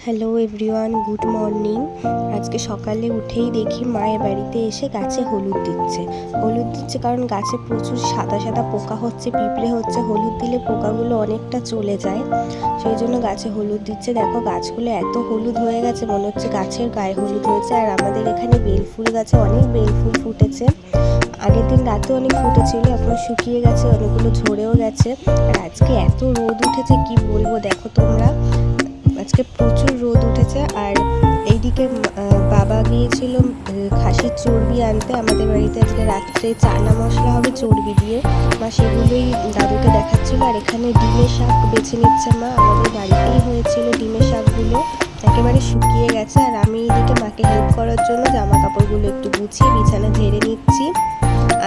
Hello everyone, good morning. আজকে সকালে উঠেই দেখি মায়ের বাড়িতে এসে গাছে হলুদ দিচ্ছে কারণ গাছে প্রচুর সাদা সাদা পোকা হচ্ছে, পিঁপড়ে হচ্ছে। হলুদ দিলে পোকাগুলো অনেকটা চলে যায়, সেই জন্য গাছে হলুদ দিচ্ছে। দেখো গাছগুলো এত হলুদ হয়ে গেছে, মনে হচ্ছে গাছের গায়ে হলুদ হয়েছে। আর আমাদের এখানে বেলফুল গাছে অনেক বেলফুল ফুটেছে। আগের দিন রাতে অনেক ফুটেছিল, এখন শুকিয়ে গেছে, অনেকগুলো ঝরেও গেছে। আর আজকে এত রোদ উঠেছে কি বলবো, দেখো তোমরা, আজকে প্রচুর রোদ উঠেছে। আর এইদিকে বাবা গিয়েছিল খাসির চর্বি আনতে। আমাদের বাড়িতে আজকে রাত্রে চানা মশলা হবে চর্বি দিয়ে, মা সেগুলোই দাদুকে দেখাচ্ছিল। আর এখানে ডিমের শাক বেছে নিচ্ছে মা, আমাদের বাড়িতেই হয়েছিল ডিমের শাকগুলো, একেবারে শুকিয়ে গেছে। আর আমি এইদিকে মাকে হেল্প করার জন্য জামা কাপড়গুলো একটু গুছিয়ে বিছানা ঝেড়ে নিচ্ছি,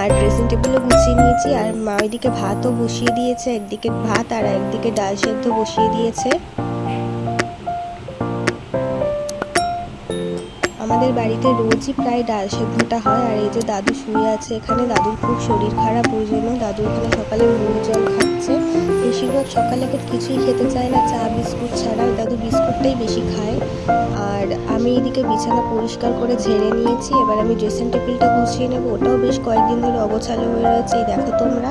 আর ড্রেসিং টেবিলও গুছিয়ে নিয়েছি। আর মা ওইদিকে ভাতও বসিয়ে দিয়েছে, একদিকে ভাত আর একদিকে ডাল সেদ্ধ বসিয়ে দিয়েছে। আমাদের বাড়িতে রোজই প্রায় ডাল সেদ্ধটা হয়। আর এই যে দাদু শুয়ে আছে এখানে, দাদুর খুব শরীর খারাপ, ওই জন্য দাদু এখানে সকালে মুড়ি জল খাচ্ছে। বেশিরভাগ সকালে এখন কিছুই খেতে চায় না, চা বিস্কুট ছাড়া। দাদু বিস্কুটটাই বেশি খায়। আর আমি এদিকে বিছানা পরিষ্কার করে ঝেড়ে নিয়েছি, এবার আমি ড্রেসিং টেবিলটা গুছিয়ে নেবো, ওটাও বেশ কয়েকদিন ধরে অগোছালো হয়ে রয়েছে, এই দেখো তোমরা।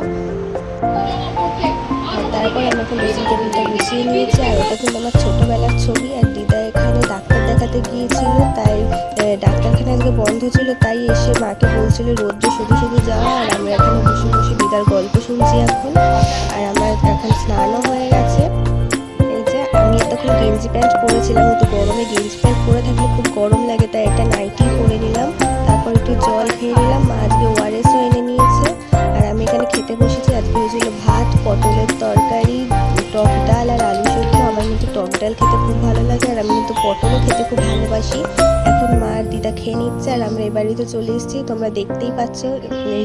আর তারপর আমি এখন ড্রেসিং টেবিলটা গুছিয়ে নিয়েছি। আর ওটা কিন্তু আমার ছোটোবেলার ছবি। আর দিদা এখানে ডাক্তার দেখাতে গিয়েছিল, তাই ডাক্তারখানা আজকে বন্ধ ছিল, তাই এসে মাকে বলছিল রোদ্রে শুধু শুধু যাওয়া। আর আমরা এখানে বসে বসে দিদার গল্প শুনছি এখন। আর আমার এখন স্নানও হয়ে গেছে। এই যে আমি এতক্ষণ গেঞ্জি প্যান্ট পরেছিলাম, কিন্তু গরমে গেঞ্জি প্যান্ট পরে থাকলে খুব গরম লাগে, তাই একটা নাইটি পরে নিলাম। তারপর একটু জল খেয়ে নিলাম, মা আজকে ওআরএসও এনে নিয়েছে। আর আমি এখানে খেতে বসেছি। আজকে হয়েছিল ভাত, পটলের তরকারি, টক ডাল আর আলু সেদ্ধ। আমার কিন্তু টক ডাল খেতে খুব ভালো লাগে, আর আমি কিন্তু পটলও খেতে খুব ভালোবাসি। এখন মা আর দিদা খেয়ে নিচ্ছে, আর আমরা এই বাড়িতে চলে এসেছি, তোমরা দেখতেই পাচ্ছ।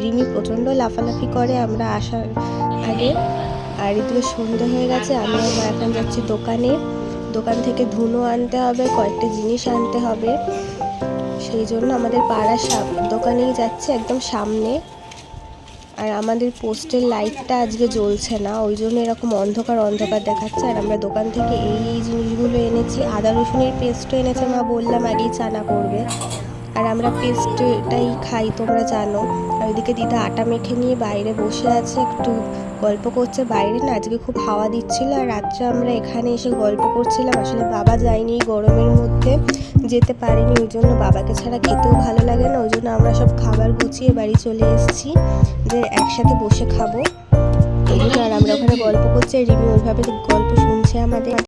রিমি প্রচণ্ড লাফালাফি করে আমরা আসার আগে। আর এদিকে সন্ধে হয়ে গেছে, আমি আর মা এখন যাচ্ছি দোকান থেকে ধুনো আনতে হবে, কয়েকটা জিনিস আনতে হবে। সেই জন্য আমাদের পাড়ার দোকানেই যাচ্ছে, একদম সামনে। আর আমাদের পোস্টের লাইটটা আজকে জ্বলছে না, ওই জন্য এরকম অন্ধকার অন্ধকার দেখাচ্ছে। আর আমরা দোকান থেকে এই জিনিসগুলো এনেছি, আদা রসুনের পেস্টও এনেছে মা, বললাম আগেই চানা করবে। আর আমরা পেস্টটাই খাই, তোমরা জানো। আর ওইদিকে দিদা আটা মেখে নিয়ে বাইরে বসে আছে, একটু গল্প করছে। বাইরে না আজকে খুব হাওয়া দিচ্ছিল, আর রাত্রে আমরা এখানে এসে গল্প করছিলাম। আসলে বাবা যায়নি, গরমের মধ্যে যেতে পারেনি, ওই জন্য বাবাকে ছাড়া খেতেও ভালো লাগে না। ওই জন্য আমরা সব খাবার গুছিয়ে বাড়ি চলে এসেছি, যে একসাথে বসে খাবো। আর আমরা ওখানে গল্প করছি, রিমি ওইভাবে গল্প শুনছে আমাদের।